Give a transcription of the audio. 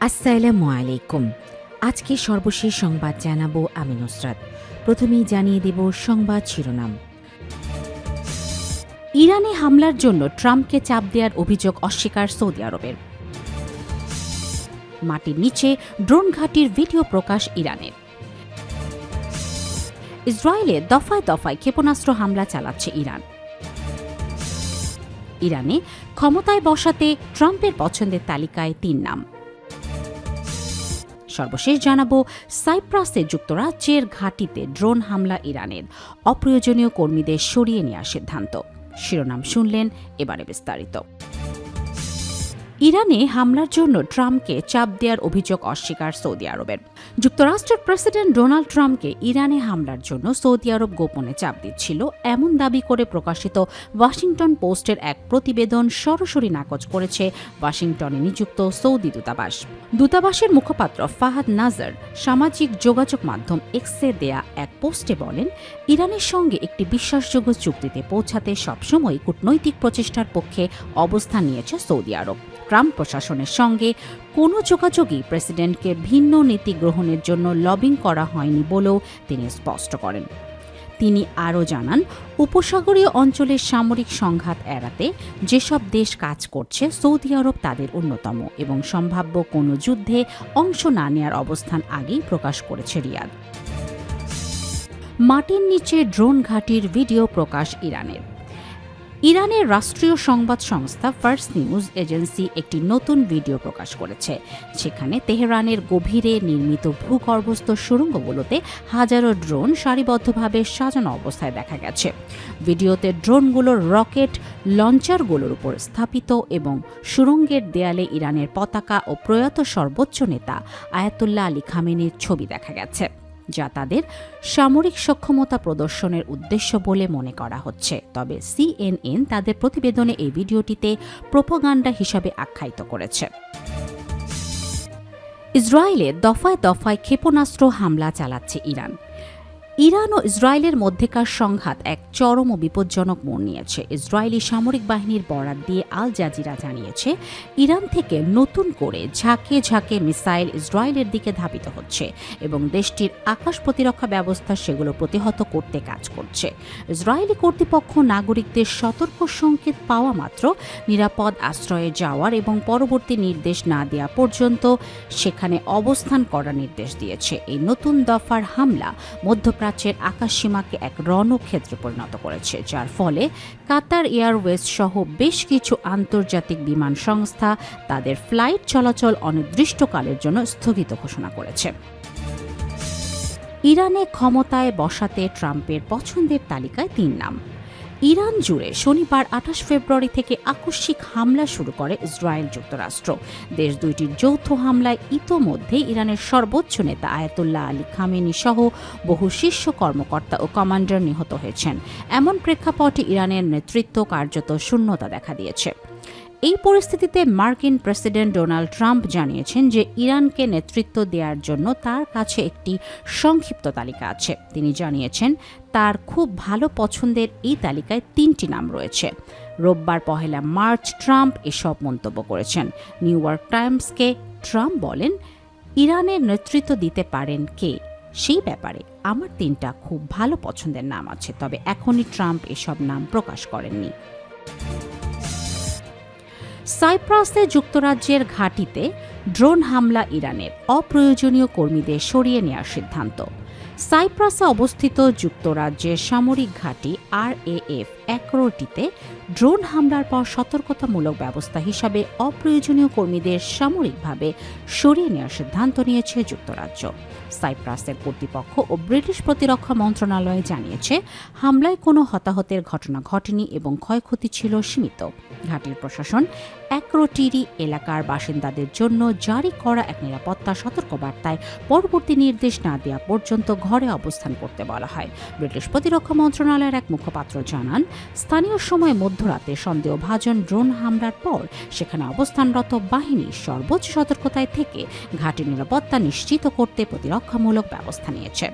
আসসালামু আলাইকুম। আজকে সর্বশেষ সংবাদ জানাবো আমি নুসরাত। প্রথমেই জানিয়ে দেব সংবাদ শিরোনাম। ইরানে হামলার জন্য ট্রাম্পকে চাপ দেওয়ার অভিযোগ অস্বীকার সৌদি আরবের। মাটির নিচে ড্রোন ঘাঁটির ভিডিও প্রকাশ ইরানের। ইসরায়েলে দফায় দফায় ক্ষেপণাস্ত্র হামলা চালাচ্ছে ইরান। ইরানে ক্ষমতায় বসাতে ট্রাম্পের পছন্দের তালিকায় ৩ নাম। সর্বশেষ জানাবো সাইপ্রাসে যুক্তরাজ্যের ঘাঁটিতে ড্রোন হামলা ইরানের, অপ্রয়োজনীয় কর্মীদের সরিয়ে নেওয়ার সিদ্ধান্ত। শিরোনাম শুনলেন, এবারে বিস্তারিত। ইরানে হামলার জন্য ট্রাম্পকে চাপ দেওয়ার অভিযোগ অস্বীকার সৌদি আরবের। যুক্তরাষ্ট্রের প্রেসিডেন্ট ডোনাল্ড ট্রাম্পকে ইরানে হামলার জন্য সৌদি আরব গোপনে চাপ দিচ্ছিল এমন দাবি করে প্রকাশিত ওয়াশিংটন পোস্টের এক প্রতিবেদন সরাসরি নাকচ করেছে ওয়াশিংটনে নিযুক্ত সৌদি দূতাবাস। দূতাবাসের মুখপাত্র ফাহাদ নাজার সামাজিক যোগাযোগ মাধ্যম এক্সে দেয়া এক পোস্টে বলেন, ইরানের সঙ্গে একটি বিশ্বাসযোগ্য চুক্তিতে পৌঁছাতে সবসময় কূটনৈতিক প্রচেষ্টার পক্ষে অবস্থান নিয়েছে সৌদি আরব। ট্রাম্প প্রশাসনের সঙ্গে কোনো যোগাযোগই প্রেসিডেন্টকে ভিন্ন নীতি গ্রহণের জন্য লবিং করা হয়নি বলেও তিনি স্পষ্ট করেন। তিনি আরও জানান, উপসাগরীয় অঞ্চলের সামরিক সংঘাত এড়াতে যেসব দেশ কাজ করছে সৌদি আরব তাদের অন্যতম এবং সম্ভাব্য কোনো যুদ্ধে অংশ না নেওয়ার অবস্থান আগেই প্রকাশ করেছে রিয়াদ। মাটির নিচে ড্রোন ঘাঁটির ভিডিও প্রকাশ ইরানের। ইরানের রাষ্ট্রীয় সংবাদ সংস্থা ফার্স নিউজ এজেন্সি একটি নতুন ভিডিও প্রকাশ করেছে। সেখানে তেহরানের গভীরে নির্মিত ভূগর্ভস্থ সুড়ঙ্গগুলোতে হাজারো ড্রোন সারিবদ্ধভাবে সাজানো অবস্থায় দেখা গেছে। ভিডিওতে ড্রোনগুলোর রকেট লঞ্চারগুলোর উপর স্থাপিত এবং সুড়ঙ্গের দেয়ালে ইরানের পতাকা ও প্রয়াত সর্বোচ্চ নেতা আয়াতুল্লাহ আলী খামেনির ছবি দেখা গেছে, যা তাদের সামরিক সক্ষমতা প্রদর্শনের উদ্দেশ্য বলে মনে করা হচ্ছে। তবে সিএনএন তাদের প্রতিবেদনে এই ভিডিওটিতে প্রোপাগান্ডা হিসাবে আখ্যায়িত করেছে। ইসরায়েলে দফায় দফায় ক্ষেপণাস্ত্র হামলা চালাচ্ছে ইরান। ইরান ও ইসরায়েলের মধ্যেকার সংঘাত এক চরম ও বিপজ্জনক মোড় নিয়েছে। ইসরায়েলি সামরিক বাহিনীর বরাত দিয়ে আল জাজিরা জানিয়েছে, ইরান থেকে নতুন করে ঝাঁকে ঝাঁকে মিসাইল ইসরায়েলের দিকে ধাবিত হচ্ছে এবং দেশটির আকাশ প্রতিরক্ষা ব্যবস্থা সেগুলো প্রতিহত করতে কাজ করছে। ইসরায়েলি কর্তৃপক্ষ নাগরিকদের সতর্ক সংকেত পাওয়া মাত্র নিরাপদ আশ্রয়ে যাওয়ার এবং পরবর্তী নির্দেশ না দেওয়া পর্যন্ত সেখানে অবস্থান করার নির্দেশ দিয়েছে। এই নতুন দফার হামলা মধ্যপ্রাচ্যের আকাশসীমাকে এক রণক্ষেত্রে পরিণত করেছে, যার ফলে কাতার এয়ারওয়েজ সহ বেশ কিছু আন্তর্জাতিক বিমান সংস্থা তাদের ফ্লাইট চলাচল অনির্দিষ্টকালের জন্য স্থগিত ঘোষণা করেছে। ইরানে ক্ষমতায় বসাতে ট্রাম্পের পছন্দের তালিকায় ৩ নাম। ইরান জুড়ে শনিবার ২৮ ফেব্রুয়ারি থেকে আকস্মিক হামলা শুরু করে ইসরায়েল যুক্তরাষ্ট্র। দেশ দুইটির যৌথ হামলায় ইতোমধ্যে ইরানের সর্বোচ্চ নেতা আয়াতুল্লাহ আলী খামেনি সহ বহু শীর্ষ কর্মকর্তা ও কমান্ডার নিহত হয়েছেন। এমন প্রেক্ষাপটে ইরানের নেতৃত্ব কার্যত শূন্যতা দেখা দিয়েছে। এই পরিস্থিতিতে মার্কিন প্রেসিডেন্ট ডোনাল্ড ট্রাম্প জানিয়েছেন যে ইরানকে নেতৃত্ব দেওয়ার জন্য তার কাছে একটি সংক্ষিপ্ত তালিকা আছে। তিনি জানিয়েছেন, তার খুব ভালো পছন্দের এই তালিকায় ৩টি নাম রয়েছে। রোববার ১ মার্চ ট্রাম্প এসব মন্তব্য করেছেন। নিউ ইয়র্ক টাইমসকে ট্রাম্প বলেন, ইরানের নেতৃত্ব দিতে পারেন কে সেই ব্যাপারে আমার ৩টা খুব ভালো পছন্দের নাম আছে, তবে এখনই ট্রাম্প এসব নাম প্রকাশ করেননি। সাইপ্রাসে যুক্তরাজ্যের ঘাঁটিতে ড্রোন হামলা ইরানের, অপ্রয়োজনীয় কর্মীদের সরিয়ে নেওয়ার সিদ্ধান্ত। সাইপ্রাসে অবস্থিত যুক্তরাজ্যের সামরিক ঘাঁটি RAF অ্যাক্রোটিতে ড্রোন হামলার পর সতর্কতামূলক ব্যবস্থা হিসাবে অপ্রয়োজনীয় কর্মীদের সামরিকভাবে সরিয়ে নেওয়ার সিদ্ধান্ত নিয়েছে যুক্তরাজ্য। সাইপ্রাসের কর্তৃপক্ষ ও ব্রিটিশ প্রতিরক্ষা মন্ত্রণালয় জানিয়েছে, হামলায় কোনো হতাহতের ঘটনা ঘটেনি এবং ক্ষয়ক্ষতি ছিল সীমিত। ঘাঁটির প্রশাসন অ্যাক্রোটিরি এলাকার বাসিন্দাদের জন্য জারি করা এক নিরাপত্তা সতর্কবার্তায় পরবর্তী নির্দেশ না দেওয়া পর্যন্ত ঘরে অবস্থান করতে বলা হয়। ব্রিটিশ প্রতিরক্ষা মন্ত্রণালয়ের এক মুখপাত্র জানান, স্থানীয় সময় মধ্যরাতে সন্দেহভাজন ড্রোন হামলার পর সেখানে অবস্থানরত বাহিনী সর্বোচ্চ সতর্কতায় থেকে ঘাঁটির নিরাপত্তা নিশ্চিত করতে প্রতিরক্ষামূলক ব্যবস্থা নিয়েছে।